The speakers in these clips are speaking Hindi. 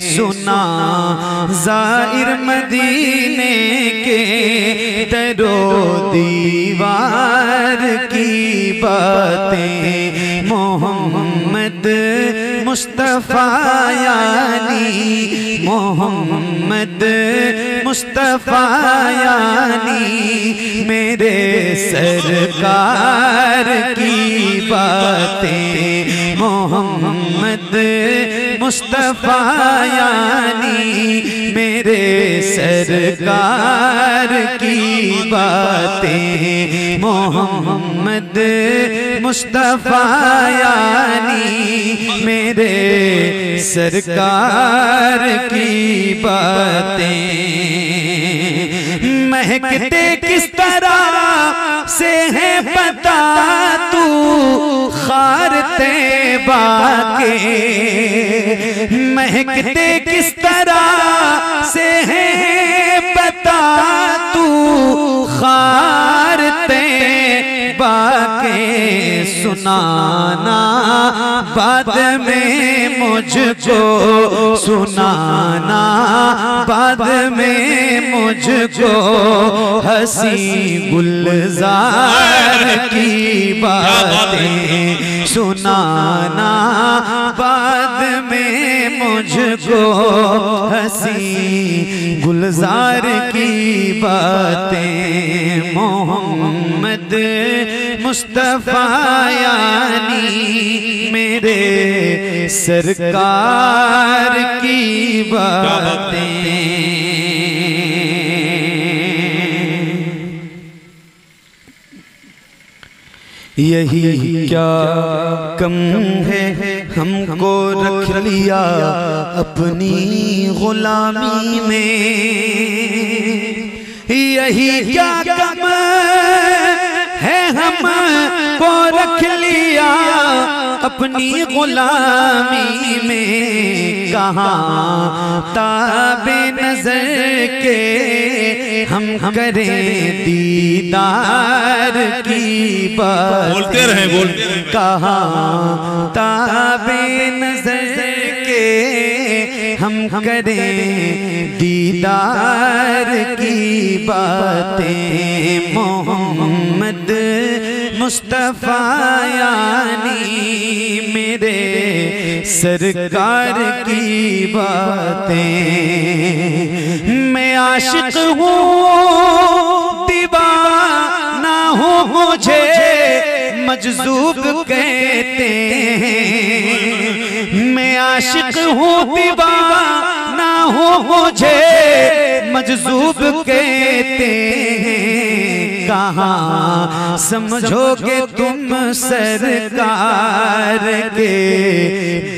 सुना ज़ाहिर मदीने के दरो दीवार की बातें। मोहम्मद मुस्तफ़ा यानी मोहम्मद मुस्तफ़ा यानी मेरे सरकार की बातें। मोहम्मद मुस्तफ़ा यानी मेरे सरकार की बातें। मोहम्मद मुस्तफ़ा यानी मेरे सरकार की बातें। महकते किस तरह से है पता तू खार तैबा के। महकते किस तरह से है पता तू खार तैबा के। सुनाना बाद में मुझको सुनाना बाद में मुझको हंसी गुलजार की बातें। सुनाना बाद में मुझको हंसी गुलजार की बातें। मोहम्मद मुस्तफ़ा यानी मेरे सरकार की बातें। यही क्या कम है हमको रख लिया अपनी गुलामी में। यही क्या कम है हमको रख लिया अपनी गुलामी में। कहाँ ताबे नजर के हम करें दीदार की बात। बोलते रहे बोलते रहे। कहाँ ताबे नजर के हम करें दीदार की बातें। मोहम्मद मुस्तफ़ा यानी मेरे सरकार की बातें। मैं आशिक हूँ दीवाना हूँ मुझे मजज़ूब कहते हैं। मैं आशिक हूँ दीवाना हूँ मुझे मजज़ूब कहते हैं। कहाँ समझोगे तुम सरकार के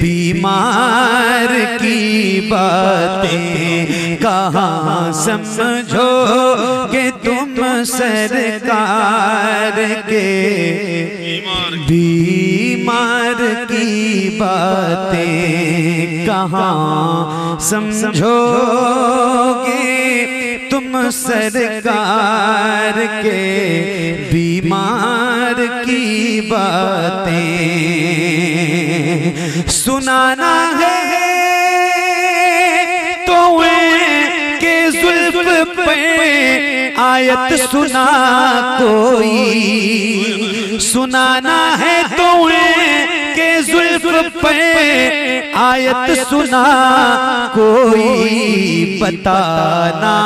बीमार की बातें। कहाँ समझोगे तुम सरकार के बीमार की बातें। कहाँ समझोगे तुम सरकार के बीमार की बातें। सुनाना है तो के जुल्फ पे आयत सुना कोई। सुनाना है तो के जुल्फ पे आयत सुना कोई। बताना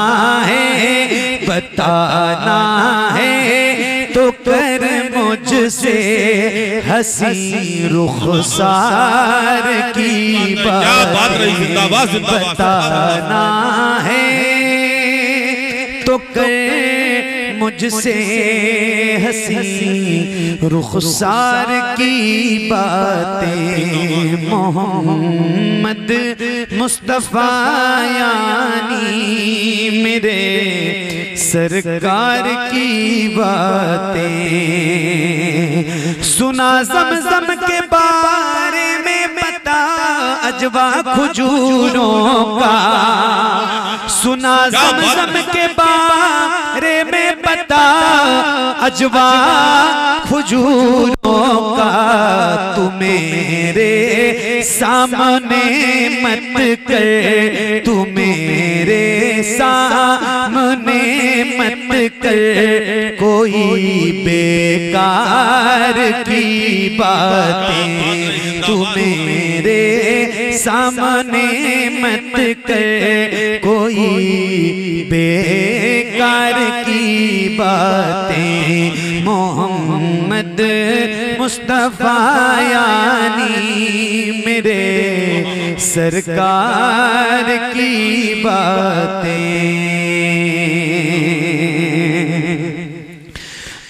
है तो कर मुझसे हंसी रुखसार की बात। बताना है तो कर मुझसे हंसी रुखसार की बातें। मोहम्मद मुस्तफ़ा यानी मेरे सरकार की बातें। सुना ज़मज़म के बारे में पता अजवा खजूरों का। सुना ज़मज़म के बारे बारे में बता अजवा खजूरों का तू मेरे सामने मत कर, तू मेरे सामने मत कर कोई बेकार की बातें, तू मेरे सामने मत कर कोई बेकार की बातें। मोहम्मद मुस्तफा यानी मेरे सरकार की बातें।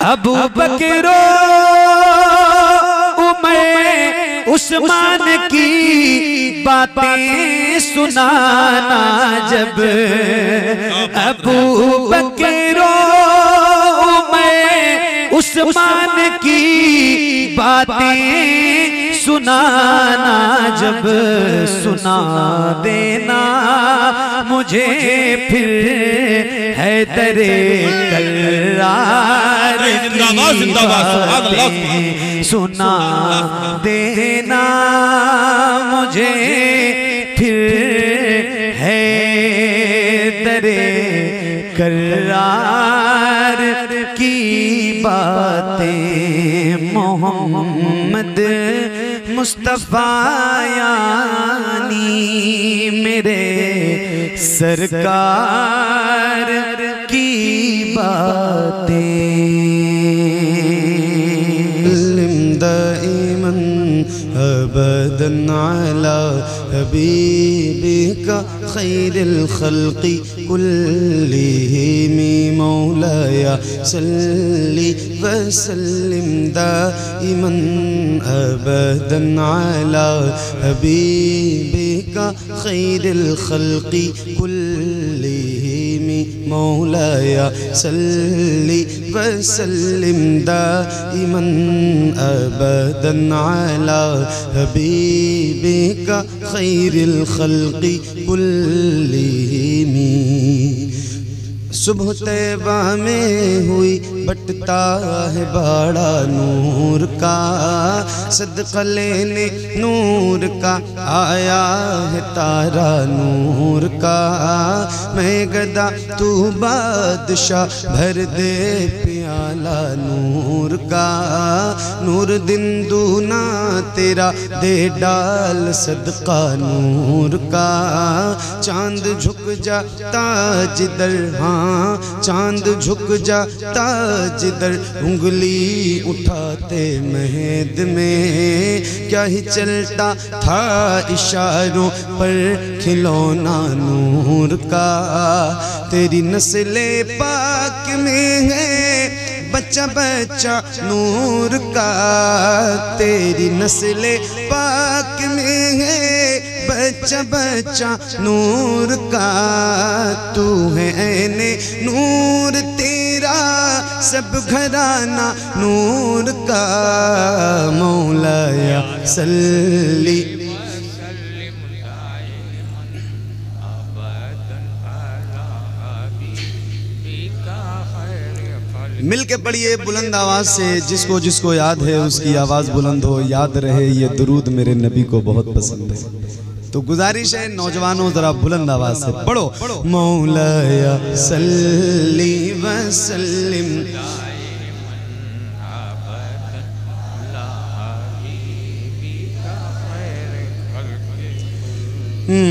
अबू बकर उमर उस्मान की बातें सुनाना जब, अबू बकर उमर उस्मान की बातें सुनाना जब, सुना देना मुझे फिर हैदरे कर्रार की बातें, सुना देना मुझे फिर हैदरे कर्रार की बातें। मोहम्मद मुस्तफा यानी मेरे सरकार की बातें। दाइमन अबदन अला हबीबिका खैरिल खल्क़ि कुल्लिहिम मौलाया सल्ली व सल्लिम दाइमन अबदन अला हबीबिका खैरिल खल्क़ि कुल्लिहिम मौलाया सल्ली व सल्लिम दाइमन अबदन अला हबीबिका खैरिल खल्क़ि कुल्लिहिम। सुबह तैबा में हुई बटता है बाड़ा नूर का, सदका लेने नूर का आया है तारा नूर का। मैं गदा तू बादशाह भर दे प्याला नूर का, नूर दिन दूना तेरा दे डाल सदका नूर का। चांद झुक जाता जिधर, हाँ चांद झुक जाता जिधर, उंगली उठाते महद में क्या ही चलता था इशारों पर खिलौना नूर का। तेरी नस्ले पाक में है बच्चा बच्चा नूर का, तेरी नस्ले पाक में है बच्चा बच्चा नूर का। तू है ऐने नूर तेरा सब घराना नूर का। मौलाया सल्ली मिल के पढ़िए बुलंद आवाज से, जिसको जिसको याद है उसकी आवाज बुलंद हो। याद रहे ये दुरूद मेरे नबी को बहुत पसंद है। तो गुजारिश है नौजवानों जरा बुलंद आवाज से पढ़ो। मौलाया सल्ली व सल्लिम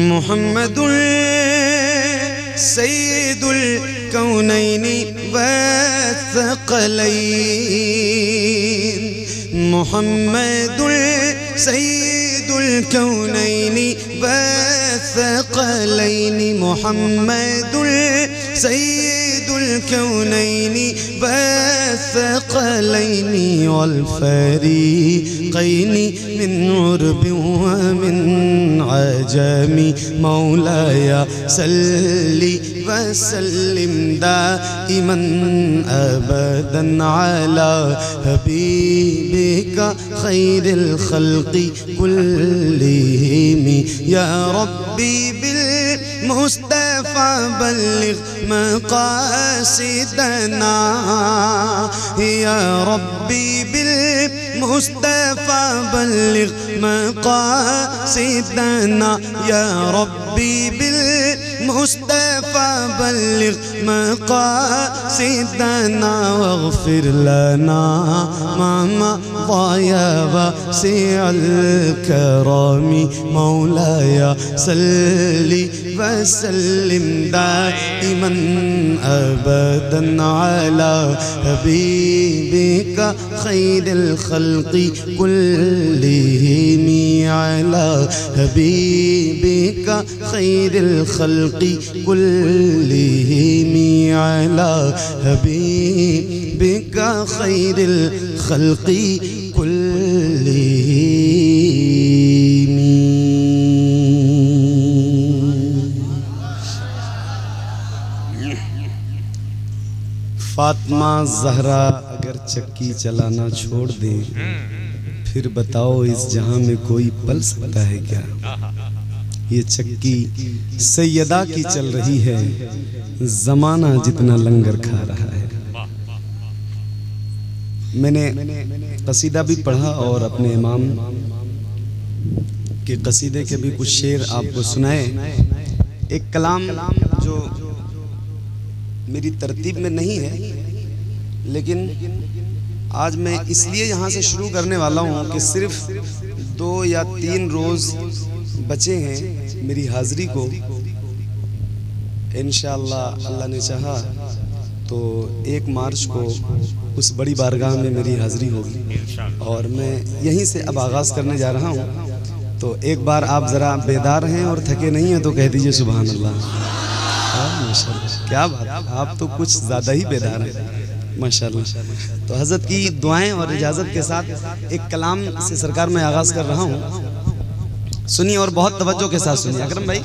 मुहम्मदुल सय्यिदुल कौनैनि व सकलैन, मुहम्मदुल सय्यिदुल कौनैनि व सकलैन, मुहम्मदुल सय्यिदुल कौनैनि व सकलैन वल फरीक़ैन मिन उर्बि व मिन अजमी। मौलाया सल्ली व सल्लिम दाइमन अबदन अला हबीबिका खैरिल खल्क़ि कुल्लिहिम। या रब्बी बिल मुस्तफ़ा बल्लिग मक़ासिदना या रब्बी बिल मुस्तफ़ा बल्लिग मक़ासिदना या रब्बी बिल मुस्तफ़ा बल्लिग मक़ासिदना वग़फ़िर लना मा मज़ा वसिअल करमी मौलाया सल्ली वसल्लिम दाइमन अबदन अला हबीबिका खैरिल खल्क़ि कुल्लिहिम अला हबीबिका खैरिल खल्क़ि कुल्लिहिम अला हबीबिका खैरिल खल्क़ि कुल्लिहिम। फातिमा ज़हरा अगर चक्की चलाना छोड़ दे फिर बताओ इस जहां में कोई पल सकता है क्या। ये चक्की सैयदा की चल रही है, जमाना जितना लंगर खा रहा है। मैंने कसीदा भी पढ़ा और अपने इमाम के कसीदे के भी कुछ शेर आपको सुनाए। एक कलाम जो मेरी तरतीब में नहीं है, लेकिन आज मैं इसलिए यहाँ से शुरू करने वाला हूँ कि सिर्फ 2 या 3 रोज़ बचे हैं मेरी हाज़िरी को। इंशाअल्लाह अल्लाह ने चाहा तो 1 मार्च को उस बड़ी बारगाह में मेरी हाज़िरी होगी और मैं यहीं से अब आगाज़ करने जा रहा हूँ। तो एक बार आप ज़रा बेदार हैं और थके नहीं हैं तो कह दीजिए सुभान अल्लाह। माशाअल्लाह, क्या बात, आप तो कुछ ज़्यादा ही बेदार हैं माशाअल्लाह। तो हज़रत की दुआएं और इजाज़त के साथ एक कलाम से सरकार में आगाज़ कर रहा हूँ, सुनिए और बहुत तवज्जो के साथ सुनिए। अकरम भाई।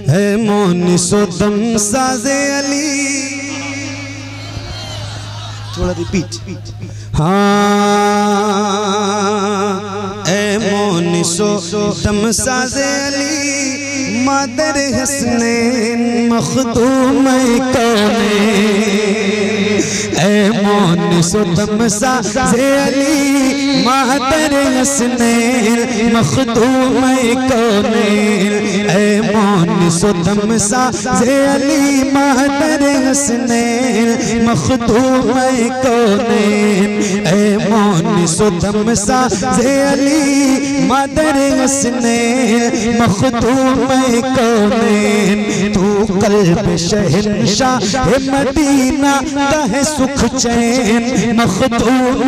है मोनिसो दम साज़े अली, थोड़ा रिपीट। हाँ ए मोनिसो दम साज़े अली मादर हसनैन मखदूम कौनैन। ए मोनिसो दम साज़े अली मादर हसनैन मखदूम कौनैन। ए मोनिसो दम साज़े अली मादर हसनैन मखदूम कौनैन। ए मोनिसो दम साज़े अली मादर हसनैन मखदूम कौनैन। तू क़ल्ब शहंशाह मदीना है सुख चैन मखदूम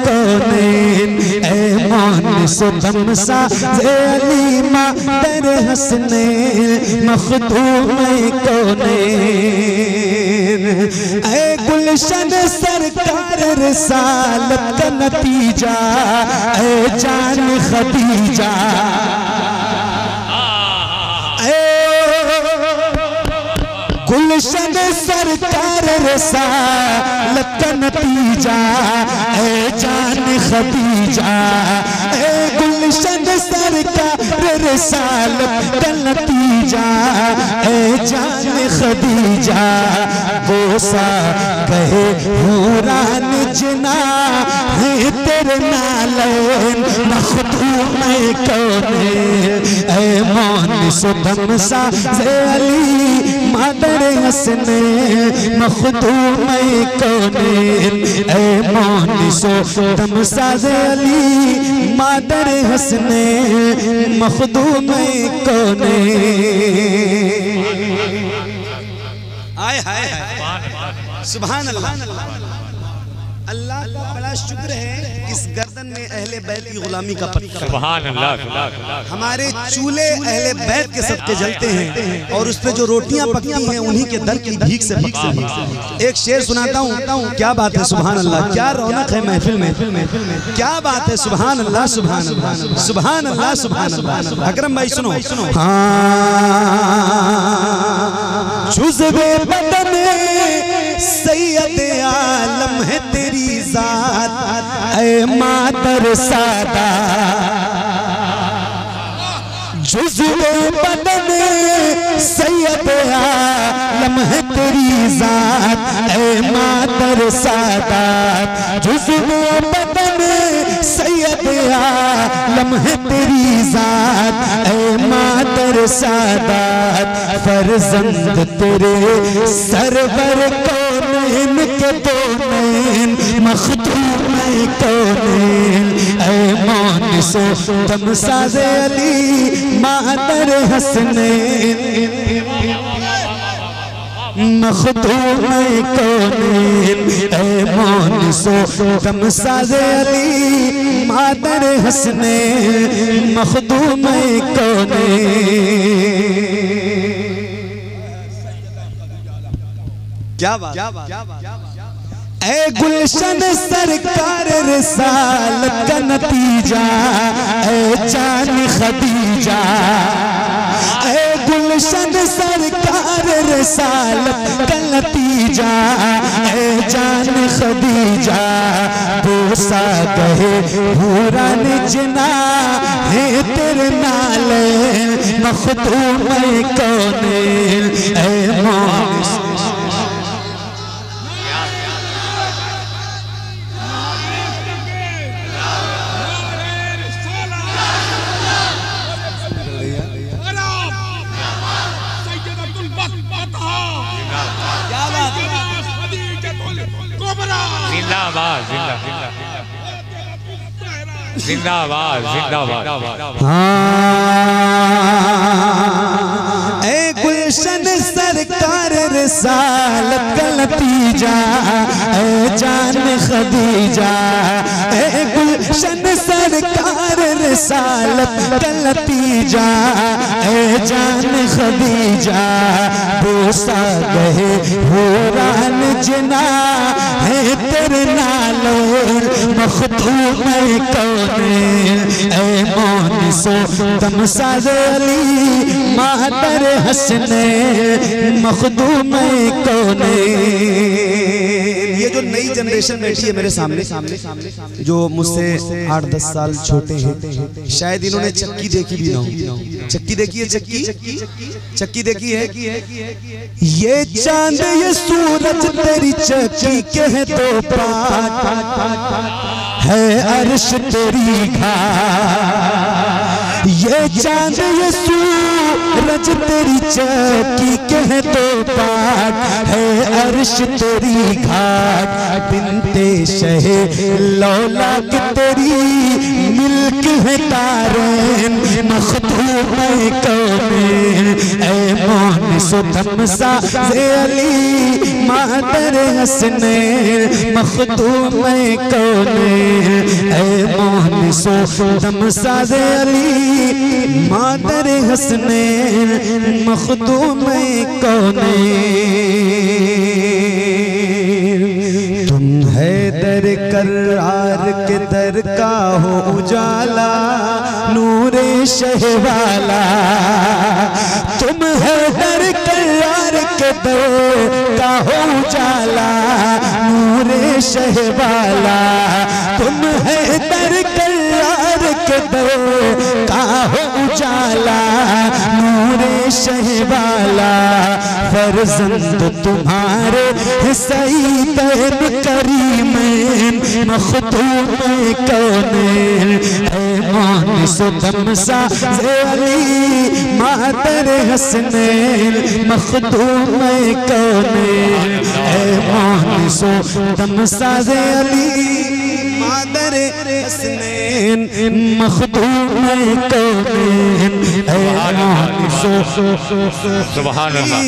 कौनैन। ए मोनिसो दम साज़े अली मादर हसनैन मखदूम कौनैन। ए गुलशन सरकार रिसालत का नतीजा ए जान खदीजा। गुलशन सरकार रिसालत का नतीजा ए जान खदीजा। ए गुलशन सरकार रिसालत का नतीजा ए जान खदीजा। बोसा कहे हुरान जना है तेरे नालैन मखदूम कौनैन। ए मोनिसो दम साज़े अली मादर हसनैन मखदूम कौनैन। ए मोनिसो दम साज़े अली मादर हसनैन मखदूम कौनैन। आए हाय सुभान अल्लाह। अल्लाह का बड़ा शुक्र है इस गर्दन में अहले बैत की गुलामी का पत्थर। सुभान अल्लाह। हमारे चूल्हे अहले बैत के सबके जलते हैं और उस पे जो रोटियां पकती हैं उन्हीं के दर की भीख से पकती हैं। एक शेर सुनाता हूँ, क्या बात है सुभान अल्लाह, क्या रौनक है महफिल में, क्या बात है सुभान अल्लाह सुभान अल्लाह सुभान अल्लाह सुभान अल्लाह। अकरम भाई सुनो। हाँ जुज़्वे बदन सैयद आलम है तेरी ज़ात ए मादर सादा। जुज़्वे बदन सैयद आलम है तेरी जात ऐ मातर सादात। जुज़्वे बदन सैयद आलम है तेरी जात ऐ मातर सादात। फर्जंद तेरे सरवर कौनैन के दो नैन मखदूम कौनैन ऐ मोनिसो दमसाज़े अली मादर हसनैन मखदूम कौनैन ऐ मोनिसो दमसाज़े अली मादर हसनैन मखदूम कौनैन। क्या बात ऐ गुलशन सरकार रिसालत का नतीजा ऐ जान खदीजा। ऐ गुलशन सरकार रिसालत का नतीजा ऐ जान खदीजा। बोसा गए हुरान जिना है तेरे नाले मखदूम कौनैन ऐ मोनिस। जिंदाबाद जिंदाबाद जिंदाबाद। ऐ गुलशन सरकार रिसालत का नतीजा ऐ जान खदीजा। ऐ गुलशन सरकार रिसालत का नतीजा ऐ जान खदीजा। बोसा गए हुरान जिना है तेरे नालो मखदूम कौनैन ऐ मोनिसो दमसाज़े अली मादर हसनैन मखदूम कौनैन। ये जो नई जनरेशन बैठी है मेरे सामने जो मुझसे 8-10 साल छोटे हैं, शायद इन्होंने चक्की देखी भी ना हो। चक्की देखी है? चक्की देखी है? ये चांद ये सूरज तेरी चक्की के दो पात है अर्श तेरी घाट। ये चांद ये सूरज तेरी चक्की के दो पात है अर्श तेरी घाट। बिनते शहे लौलाक तेरी मिल्क है तारैन मखदूम कौनैन ऐ मोनिसो दमसाज़े अली मादर हसनैन मखदूम कौनैन ऐ मोनिसो दमसाज़े अली मादर हसनैन मखदूम कौनैन। तुम हैदर करार के दर का हो उजाला नूरे शहवाला। तुम हैदर करार के दर का हो उजाला नूरे शहवाला। तुम हैदर करार के दर का हो उजाला नूरे शहवाला। फर्जंद तुम्हारे सईद करीमैन मखदूम कौनैन ऐ मोनिसो दमसाज़े अली मादर हसनैन मखदूम कौनैन ऐ मोनिसो दमसाज़े अली मादर हसनैन मखदूम कौनैन ऐ मोनिसो सुभान अल्लाह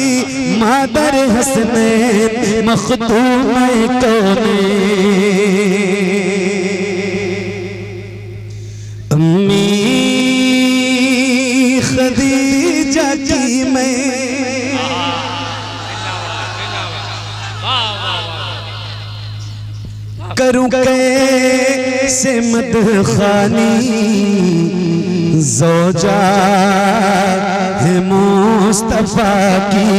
मादर हसनैन मखदूम कौनैन। अम्मी खदीजा की मैं करूं कैसे मदखानी ज़ौजा है मुस्तफ़ा की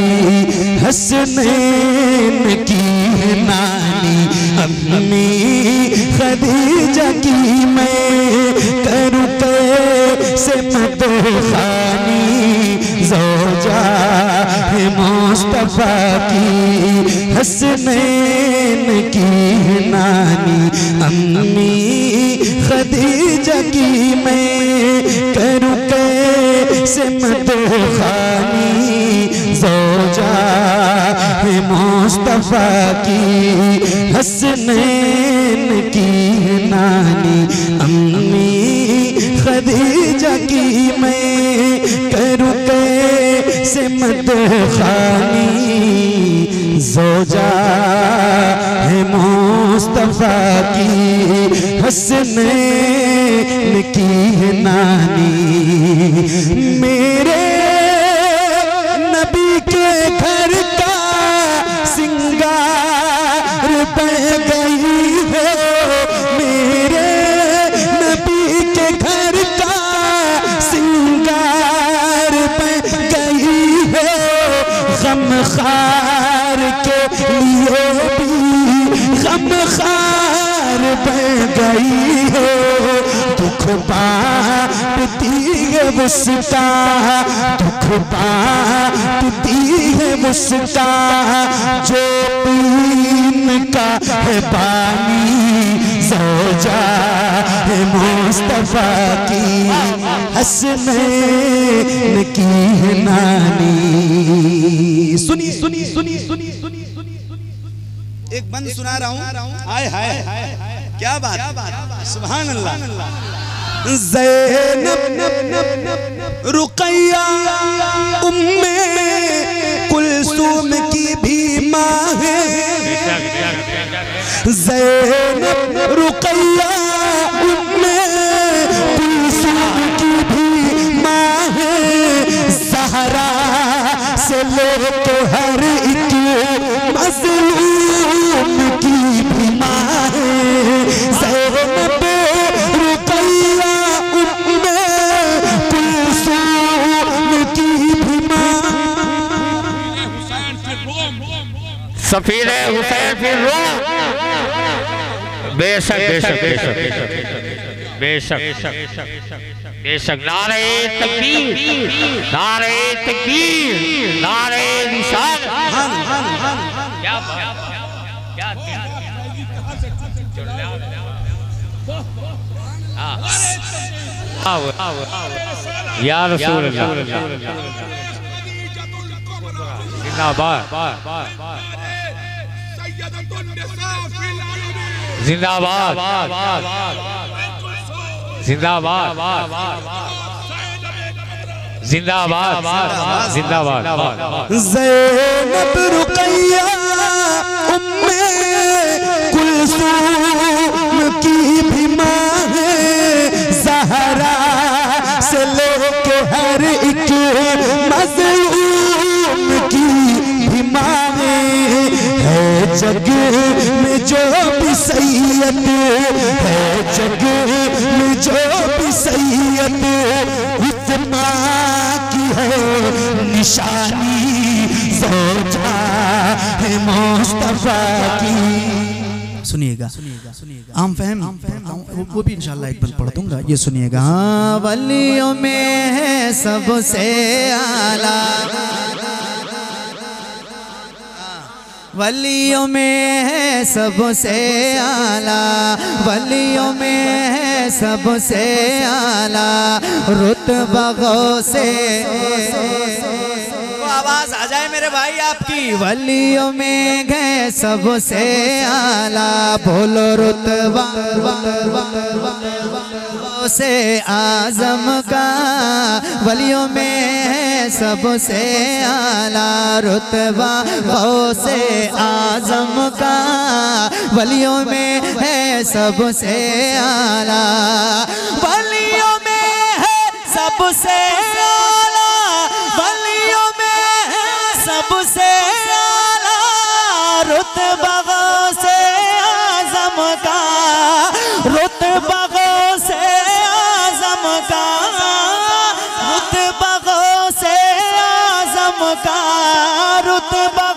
हसनैन की नानी। अम्मी खदीजा की मैं करूं कैसे मदखानी मुस्तफा की हसनैन की नानी अम्मी खदीजा की मैं करूँ कैसे मदोखानी ज़ौजा है मुस्तफा की हसनैन की नानी अम्मी खदीजा की मैं करूँ कैसे मदोखानी ज़ौजा है मुस्तफा की हसनैन की नानी मेरे नबी के घर का सिंगार बन गई है मेरे नबी के घर का सिंगार बन गई है गमखार के लिए भी गमखार बन गई है दुख बांटती है उसका दुख बांटती है उसका जो पीन का है पानी ज़ौजा है मुस्तफा की हसनैन की नानी सुनी सुनी सुनी सुनी सुनी एक बंद सुना रहा हूँ हाय हाय क्या बात सुभान अल्लाह ज़ैनब रुक़ैया उम्मे कुलसूम की भी माँ है ज़ैनब रुक़ैया उम्मे कुलसूम की भी माँ है ज़हरा से लेके हर एक मज़लूम की भी माँ है ज़ैनब रुक़ैया उम्मे कुलसूम की भी माँ सफीर हुसैन फिर रोम बेशक बेशक बेशक बेशक बेशक नारे तकबीर नारे तकबीर नारे निशान क्या या रसूल अल्लाह जिंदाबाद जिंदाबाद जिंदाबाद जिंदाबाद जिंदाबाद ज़ैनब रुक़ैया उम्मे कुलसूम की भी माँ है ज़हरा से लेके हर एक मज़लूम की भी माँ है जग में जो भी सैयद है जग में जो भी सैयद उस माँ की है निशानी ज़ौजा है मुस्तफा की सुनिएगा आम फहम वो भी इंशाल्लाह एक बार पढ़ दूंगा ये सुनिएगा वलियों में है सबसे आला वलियों में है सबसे आला वलियों में है सबसे आला रुतबा गौसे आवाज आ जाए मेरे भाई आपकी वलियों में है सबसे आला बोलो रुतबा से आजम का वलियों में है सबसे आला रुतबा से आजम का वलियों में है सबसे आला वलियों में है सबसे आला वलियों में है सबसे आला रुतबा से आजम का रुतबा से आजम का रुतबा से आजम का रुतबा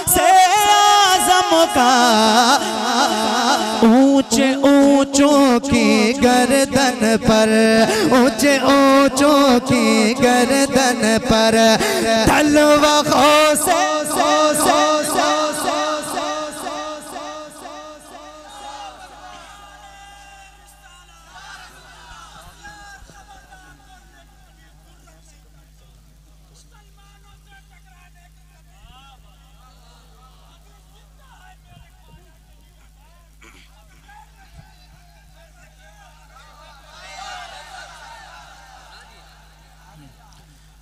से आजम का ऊंचे ऊंचों की गर्दन पर ऊंचे ऊंचों की गर्दन पर तलवा से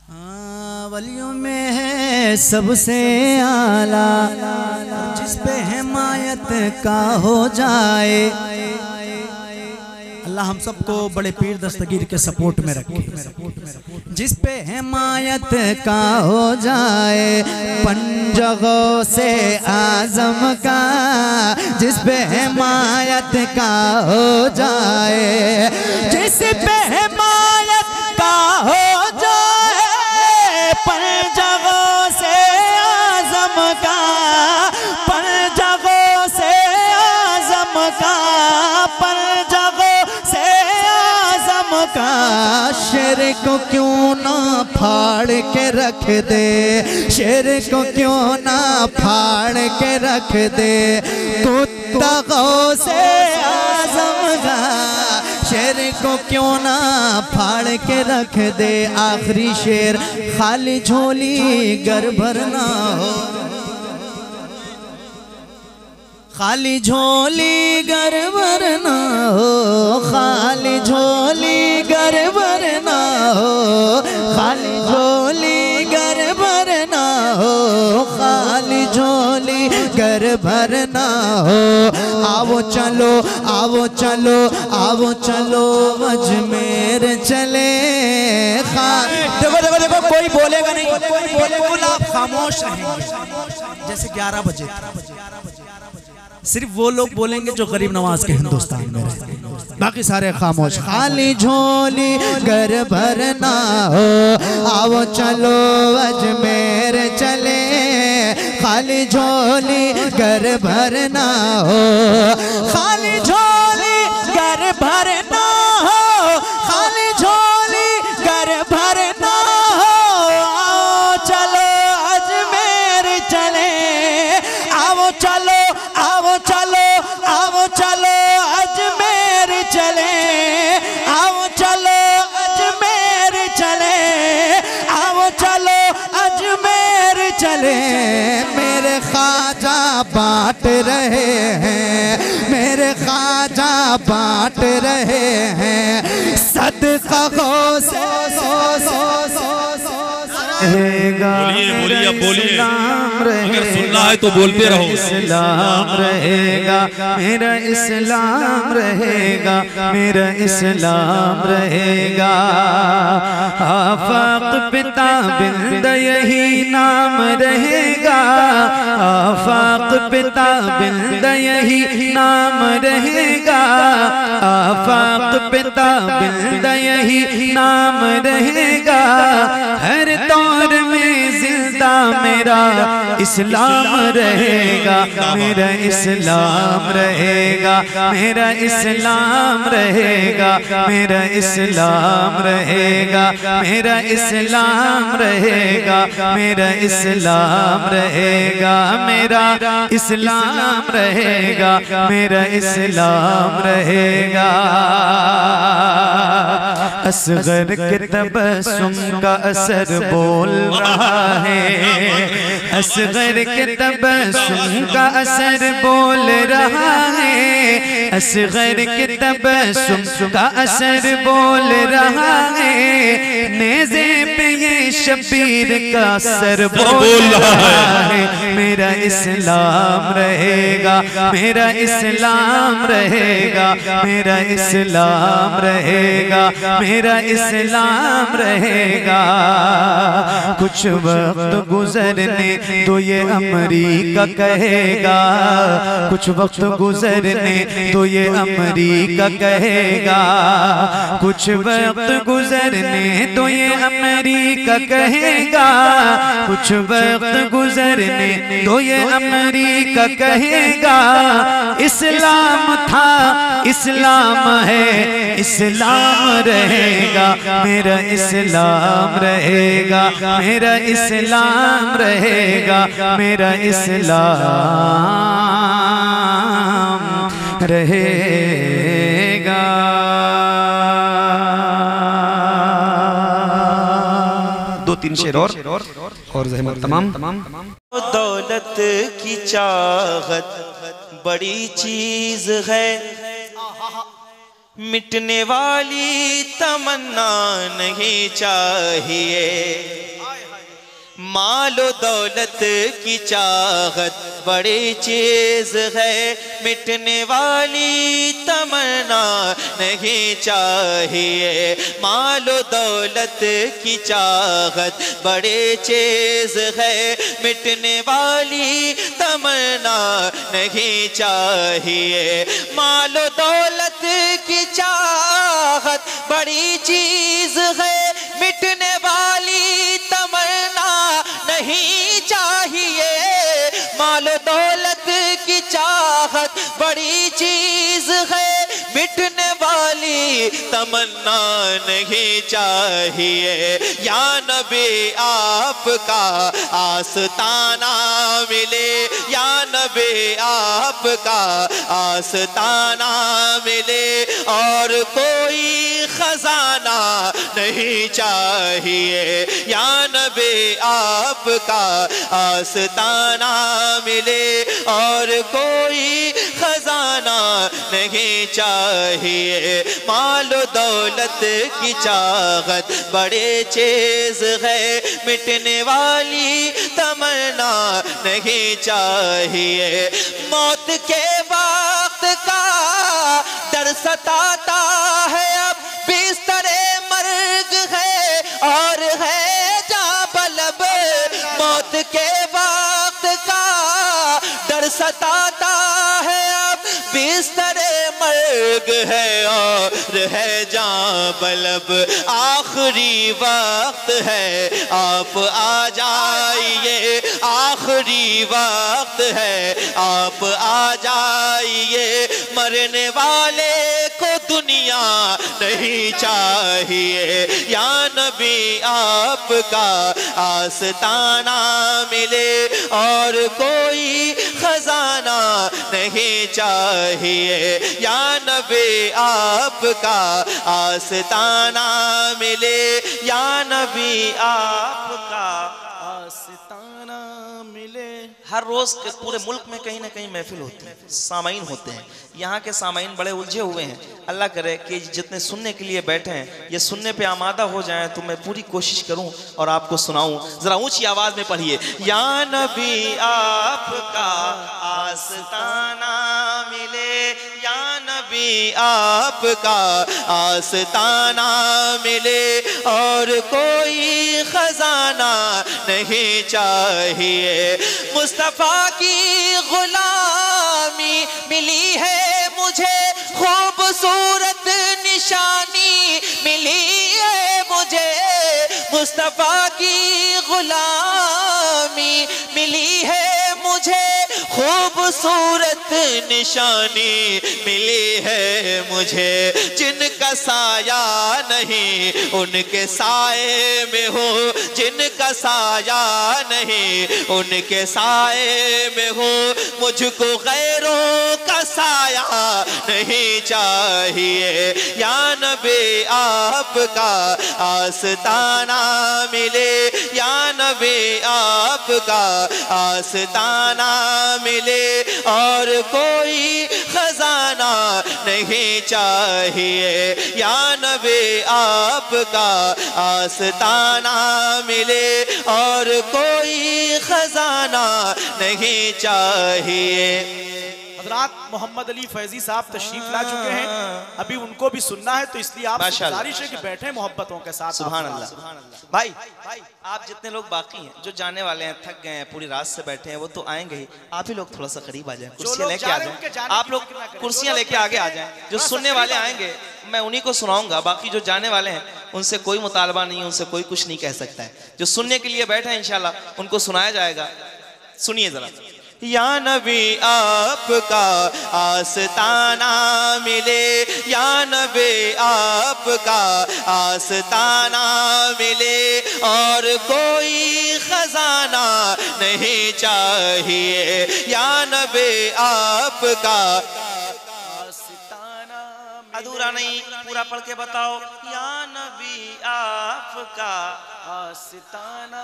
वलियों में है सबसे आला, जिस पे हिमायत का हो जाए। अल्लाह हम सबको बड़े पीर दस्तगीर के सपोर्ट में रखे। जिस पे हिमायत का हो जाए, पंजगों से आजम का, जिस पे हिमायत का हो जाए, जिस पे हिमायत का हो जाए, पंजगों से आजम का, पंजगों से आजम का, पंजगों से आजम का। शेर को क्यों ना फाड़ के रख दे, शेर को क्यों ना फाड़ के रख दे, कुत्ता गौ से आजम का। शेर को क्यों ना फाड़ के रख दे। आखिरी शेर, खाली झोली गर भरना हो, खाली झोली गर भरना हो, खाली झोली गर भरना हो, खाली झोली गर भरना हो, खाली झोली गर भरना हो। आओ चलो, आओ चलो, आओ चलो अजमेर चले। देखो देखो देखो, कोई बोलेगा नहीं, बिल्कुल आप खामोश रहेंगे जैसे 11 बजे। सिर्फ वो लोग बोलेंगे जो गरीब नवाज के हिंदुस्तान में रहते हैं, बाकी सारे खामोश। खाली झोली घर भरना हो, आओ चलो अजमेर चले। खाली झोली घर भरना हो, खाली झोली घर भरना हो, खाली झोली घर भरना हो। आओ चलो अजमेर चले, आओ चलो, आओ चलो, आओ चलो अजमेर चले, आओ चलो अजमेर चले, आओ चलो अजमेर चले। मेरे ख्वाजा बांट रहे हैं, मेरे ख्वाजा बांट रहे हैं सदका गो से। बोलिए बोलिए अब बोलिए, अगर सुनना है तो बोलते रहो। इस्लाम रहेगा मेरा, इस्लाम रहेगा मेरा, इस्लाम रहेगा। आफाक पिता बिंद यही नाम रहेगा, आफाक पिता बिंद यही नाम रहेगा, आफाक पिता बिंद यही नाम रहेगा। हर दौर में जिंदा मेरा इस्लाम रहेगा, मेरा इस्लाम रहेगा, मेरा इस्लाम रहेगा, मेरा इस्लाम रहेगा, मेरा इस्लाम रहेगा, मेरा इस्लाम रहेगा, मेरा इस्लाम रहेगा, मेरा इस्लाम रहेगा। असगर के तबस्सुम का असर बोल रहा है, असगर के तबस्सुम का असर बोल रहा है, असगर के तबस्सुम का असर बोल रहा है। नेज़े पे ये शबीर का असर बोल रहा है। मेरा इस्लाम रहेगा, मेरा इस्लाम रहेगा, मेरा इस्लाम रहेगा, मेरा इस्लाम रहेगा। कुछ वक्त गुजरने तो ये अमरीका कहेगा, कुछ वक्त गुजरने तो ये अमरीका कहेगा, कुछ वक्त गुजरने तो ये अमरीका कहेगा, कुछ वक्त गुजरने तो ये अमरीका कहेगा। इस्लाम था, इस्लाम है, इस्लाम रहेगा, मेरा इस्लाम रहेगा, मेरा इस्लाम रहेगा, मेरा इस्लाम रहेगा। दो तीन शेर और ज़हमत तमाम। दौलत की चाहत बड़ी चीज है, मिटने वाली तमन्ना नहीं चाहिए, मालो दौलत की चाहत बड़ी चीज है, मिटने वाली तमन्ना नहीं चाहिए, मालो दौलत की चाहत बड़ी चीज है, मिटने वाली तमन्ना नहीं चाहिए, मालो दौलत की चाहत बड़ी चीज है, मिटने वाली तमन्ना नहीं चाहिए, माल दौलत की चाहत बड़ी चीज है, मिटने वाली तमन्ना नहीं चाहिए, या नबी आपका आस्ताना मिले, या नबी आपका आस्ताना मिले, और कोई खजाना नहीं चाहिए, या नबी आपका आस्ताना मिले, और कोई खजाना नहीं चाहिए, मालो दौलत की चाहत बड़े चीज है, मिटने वाली तमन्ना नहीं चाहिए, मौत के वक्त का डर सताता है, अब बिस्तरे मर्ग है और है जाबलब, मौत के वक्त का डर सताता है, अब बिस्तरे मर्ग है और है जाबलब, आखिरी वक्त है आप आ जाइए, आखिरी वक्त है आप आ जाइए, मरने वाले को दुनिया नहीं चाहिए, या नबी आपका आस्ताना मिले, और कोई खजाना नहीं चाहिए, या नबी आपका आस्ताना मिले, या नबी आपका आस्ताना मिले। हर रोज के पूरे मुल्क में कहीं ना कहीं महफिल होती है, सामाईन होते हैं, यहाँ के सामाईन बड़े उलझे हुए हैं, अल्लाह करे कि जितने सुनने के लिए बैठे हैं ये सुनने पे आमादा हो जाएं, तो मैं पूरी कोशिश करूं और आपको सुनाऊं, जरा ऊंची आवाज में पढ़िए, या नबी आपका आस्ताना मिले, या नबी आपका आस्ताना मिले, और कोई खजाना नहीं चाहिए, मुस्तफा की गुलामी मिली है मुझे, खूबसूरत निशानी मिली है मुझे, मुस्तफा की गुलामी मिली है मुझे, खूबसूरत निशानी मिली है मुझे, जिनका साया नहीं उनके साए में हो, जिनका साया नहीं उनके साए में हो, मुझको गैरों का साया नहीं चाहिए, या नबी आपका आस्ताना मिले, या नबी आपका आस्ताना मिले, और कोई खजाना नहीं चाहिए, या नबी आपका आस्ताना मिले, और कोई खजाना नहीं चाहिए। हजरात मोहम्मद अली फैजी साहब तशरीफ ला चुके हैं, अभी उनको भी सुनना है, तो इसलिए आप गुजारिश है कि बैठे मोहब्बतों के साथ। सुभान अल्लाह। भाई आप जितने लोग बाकी हैं जो जाने वाले हैं, थक गए हैं, पूरी रात से बैठे हैं, वो तो आएंगे ही, आप ही लोग थोड़ा सा करीब आ जाएं, कुर्सियां लेके आ जाएं, आप लोग कुर्सियां लेके आगे आ जाएं, जो सुनने वाले आएंगे मैं उन्हीं को सुनाऊंगा, बाकी जो जाने वाले हैं उनसे कोई मुतालबा नहीं, उनसे कोई कुछ नहीं कह सकता है, जो सुनने के लिए बैठे हैं इंशाल्लाह उनको सुनाया जाएगा। सुनिए जरा, या नबी आपका आस्ताना मिले, या नबी आपका आस्ताना मिले, और कोई खजाना नहीं चाहिए, या नबी आपका आस्ताना। अधूरा नहीं, पूरा पढ़ के बताओ, या नबी आपका आस्ताना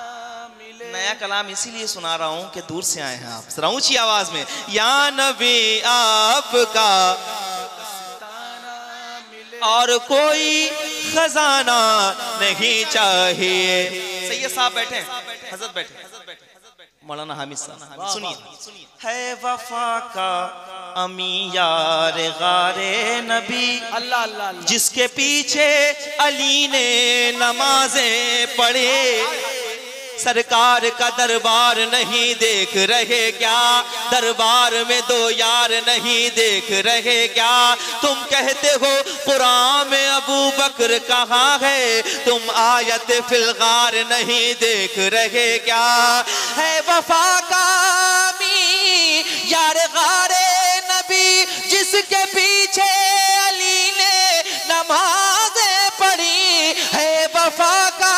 मिले। नया कलाम इसीलिए सुना रहा हूँ कि दूर से आए हैं आप, जरा ऊंची आवाज में, या नबी आपका आस्ताना मिले, और कोई खजाना नहीं चाहिए। सैयद साहब बैठे हैं, हजरत बैठे, मौलाना हामिद साहब सुनिए। है वफा का अमी यार गारे नबी, अल्लाह अल्लाह अल्लाह, जिसके पीछे अली ने नमाजें पढ़े। सरकार का दरबार नहीं देख रहे क्या? दरबार में दो यार नहीं देख रहे क्या? तुम कहते हो कुरान में अबू बकर कहाँ है, तुम आयत फिलगार नहीं देख रहे क्या? है वफा का मी यार गारे नबी, जिसके पीछे अली ने नमाज़ें पढ़ी। है वफा का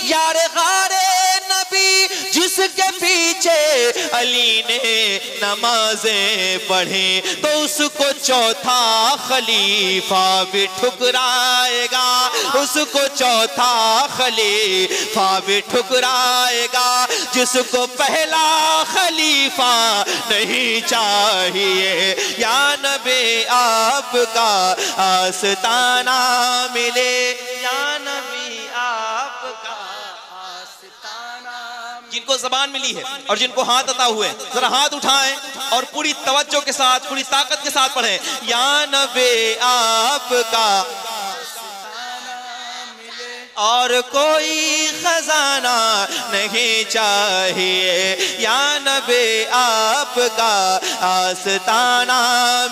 यार गारे नबी, जिसके पीछे अली ने नमाजें पढ़ी। तो उसको चौथा खलीफा भी ठुकराएगा, उसको चौथा खलीफा भी ठुकराएगा। जिसको पहला खलीफा नहीं चाहिए, या नबी आपका आस्ताना मिले, या नबी जिनको जबान मिली है और जिनको हाथ अता हुए, जरा हाथ उठाएं और पूरी तवज्जो के साथ, पूरी ताकत के साथ पढ़ें। या नबी आपका और कोई खजाना नहीं चाहिए, या नबी आपका आस्ताना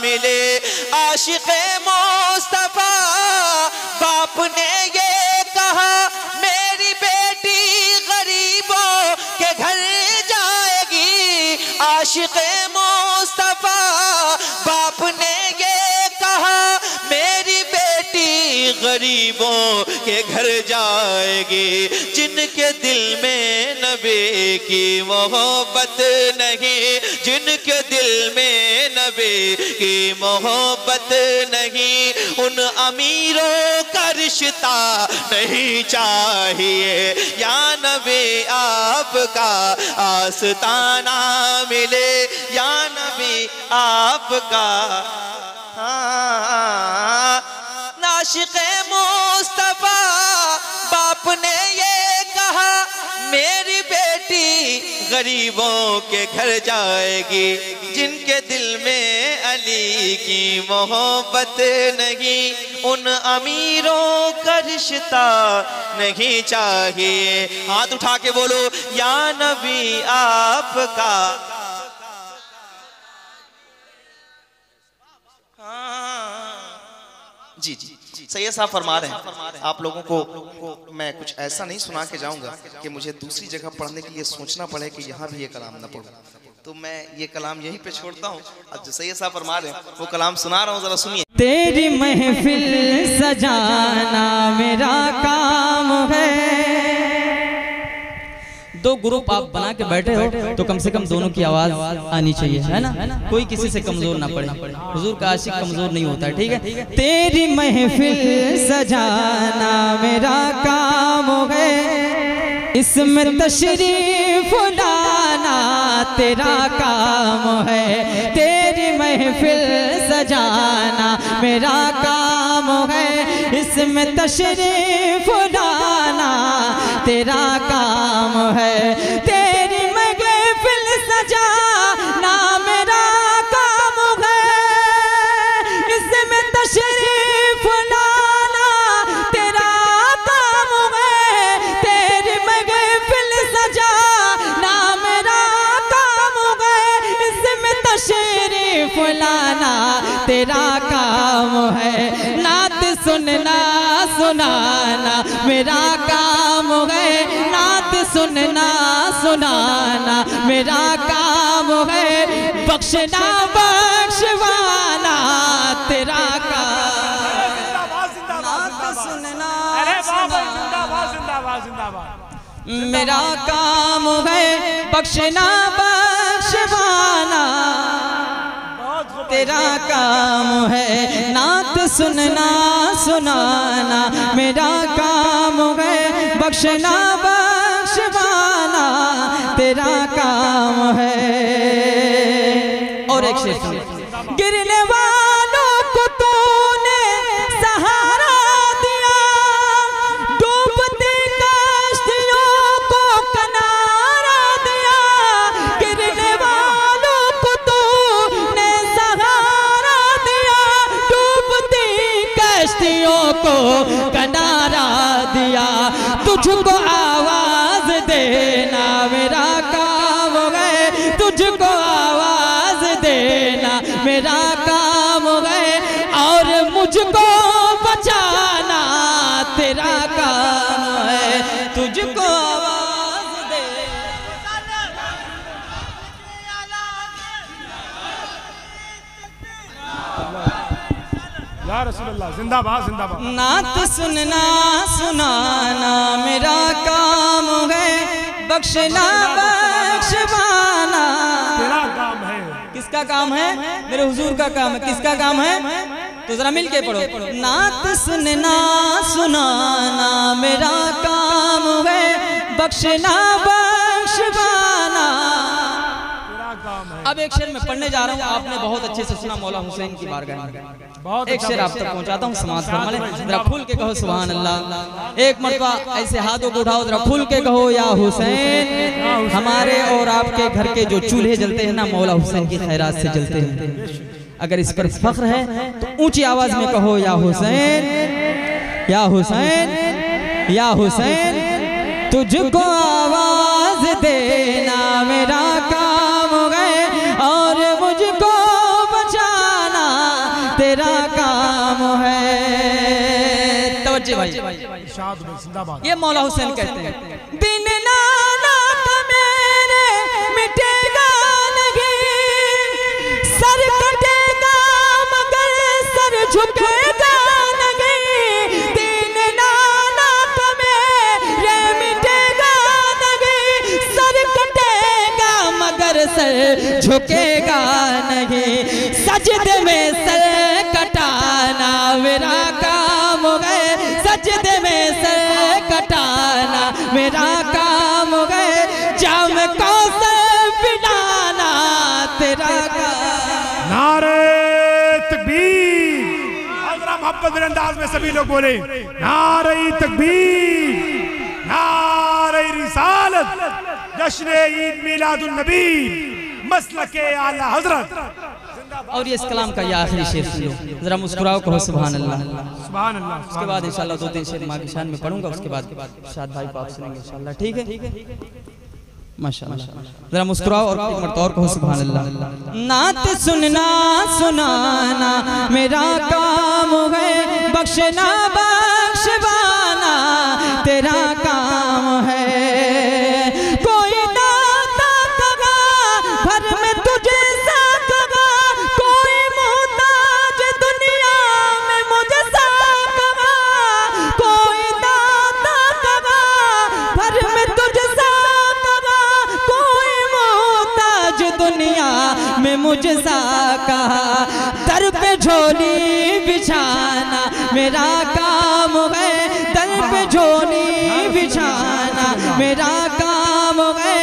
मिले। आशिक़े मुस्तफा बाप ने ये कहा, मेरी बेटी गरीबों के घर जाएगी। आशिक़े मुस्तफा बाप ने ये कहा, मेरी बेटी गरीबों के घर जाएगी। जिनके दिल में नबी की मोहब्बत नहीं, जिनके दिल में नबी की मोहब्बत नहीं, उन अमीरों का रिश्ता नहीं चाहिए। या नबी आपका आस्ताना मिले, या नबी आपका आशिक़े मुस्तफा बाप ने ये कहा, मेरी बेटी गरीबों के घर जाएगी। जिनके दिल में अली की मोहब्बत नहीं, उन अमीरों का रिश्ता नहीं चाहिए। हाथ उठा के बोलो, या नबी आपका जी जी सैयद साहब फरमा रहे हैं, आप लोगों को मैं कुछ ऐसा नहीं सुना के जाऊंगा कि मुझे दूसरी जगह पढ़ने के लिए सोचना पड़े कि यहाँ भी ये कलाम ना पढ़ूं। तो मैं ये कलाम यहीं पे छोड़ता हूँ। अब जो सैयद साहब फरमा रहे हैं वो कलाम सुना रहा हूँ, जरा सुनिए। तेरी महफिल सजाना मेरा काम है। दो ग्रुप आप बना के बैठे हो तो कम से कम दोनों की आवाज आनी चाहिए, है ना? कोई किसी से कमजोर ना पड़े। हुजूर का आशिक कमजोर नहीं होता है, ठीक है? तेरी महफिल सजाना मेरा काम है, इसमें तशरीफ लाना तेरा काम है। तेरी महफिल सजाना मेरा काम है, इसमें तशरीफ लाना तेरा काम है। तेरी महफिल सजाना मेरा काम है, इसमें तशरीफ लाना तेरा काम है। तेरी महफिल सजाना मेरा काम है, इसमें तशरीफ लाना तेरा काम है। नात सुनना सुनाना मेरा काम है, नात सुनना सुनाना मेरा काम है। बख्शना बख्शवाना तेरा काम, नात सुनना मेरा काम है। बख्शना बख्शवाना तेरा काम है। नात सुनना सुनाना मेरा काम है, बख्शना बख्शवाना तेरा काम है। और एक शेर, गिरने वालों को तूने तुझको आवाज देना मेरा काम है, तुझको आवाज देना मेरा काम है, और मुझको बचाना तेरा काम है, तुझको आवाज दे। या रसूल अल्लाह, जिंदाबाद जिंदाबाद। नात सुनना सुनाना मेरा काम है, बख्शना बख्शवाना तेरा काम है। किसका काम है? मेरे हुजूर का काम है। किसका काम है? तो जरा मिल के पढ़ो। नात सुनना सुनाना मेरा काम है, बख्शना बख्शवाना तेरा काम है। अब एक शेर में पढ़ने जा रहा हूँ, आपने बहुत अच्छे से सुना मौला हुसैन की बारगाह में। बहुत एक शेर आप तक पहुंचाता हूँ, समाज फरमा लें। जरा खुल के कहो सुभान अल्लाह। एक मरतबा ऐसे हाथों को उठाओ, जरा खुल के कहो या हुसैन। हमारे और आपके घर के जो चूल्हे जलते हैं ना, मौला हुसैन की खैरात से जलते हैं। अगर इस पर फख्र है तो ऊंची आवाज में कहो या हुसैन, या हुसैन, या हुसैन। तुझको आवाज देना मेरा काम है, और मुझको बचाना तेरा काम है। तवज्जो भाई, जिंदाबाद। ये मौला हुसैन कहते हैं, बिन नाना का मेरे मिटेगा नहीं, सर कटेगा मगर सर झुकेगा नहीं। बिन नाना का मेरे मिटेगा नहीं, सर कटेगा मगर सर झुकेगा नहीं। सजदे में सर कटाना मेरा काम है, सजदे में सर कटाना मेरा काम है, जाम कौसर पिलाना तेरा काम। नारे तकबीर। हज़रत मोहब्बत के अंदाज में सभी लोग बोले नारे तकबीर, नारे रिसालत, जश्न ईद मिलादुन नबी, मसलके आला हजरत। और ये इस कलाम का ये आखिरी शेर सुनो, जरा मुस्कुराओ, कहो सुभान अल्लाह। सुभान अल्लाह। उसके बाद इंशाल्लाह 2-3 शेर माँ की शान में पढ़ूंगा, उसके बाद शाद भाई को आप सुनेंगे इंशाल्लाह। ठीक है, माशाल्लाह। जरा मुस्कुराओ और एक मरतबा और कहो सुभान अल्लाह। नात सुनना सुनाना मेरा काम है, बख्शना बख्शवाना तेरा काम है। कोई दाता कगा घर में तुझे सा कगा, कोई मोहताज दुनिया में मुझे सा कगा, कोई दाता कगा घर में तुझे सा कगा, कोई मोहताज दुनिया में मुझे सा कहा। दर पे झोली बिछाना मेरा काम है, दर पे झोली बिछाना मेरा काम है,